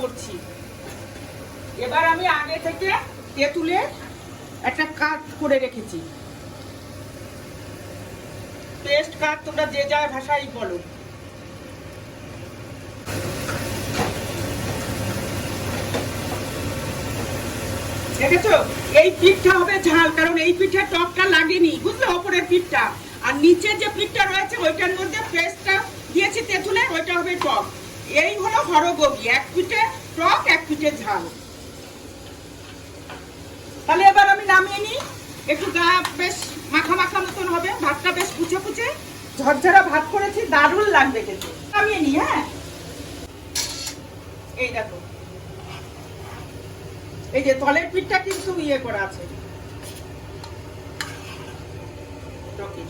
করছি। এবার আমি আগে থেকে তেঁতুলের একটা কাট করে রেখেছি, পেস্ট কাট, তোমরা যে যা ভাষায় বলো। দেখেছো, এই পিঠটা হবে ঝাল, কারণ এই পিঠে টকটা লাগেনি, বুঝলে, ওপরের পিঠটা। আর নিচে যে পিঠটা রয়েছে ওইটার মধ্যে পেস্টটা দিয়েছি তেঁতুলের, ওইটা হবে টক। এই হলো হরগোবি, এক পিঠে টক এক পিঠে ঝাল। তাহলে এবার আমি নামিয়ে নিই, একটু গা বেশ মাখা মাখা মতন হবে, ভাতটা বেশ কুচে কুচে ঝরঝরা ভাত করেছি, দারুণ লাগবে খেতে। নামিয়ে নিই। হ্যাঁ, এই দেখো, এই যে তলের পিঠটা কিন্তু ইয়ে করা আছে টকের।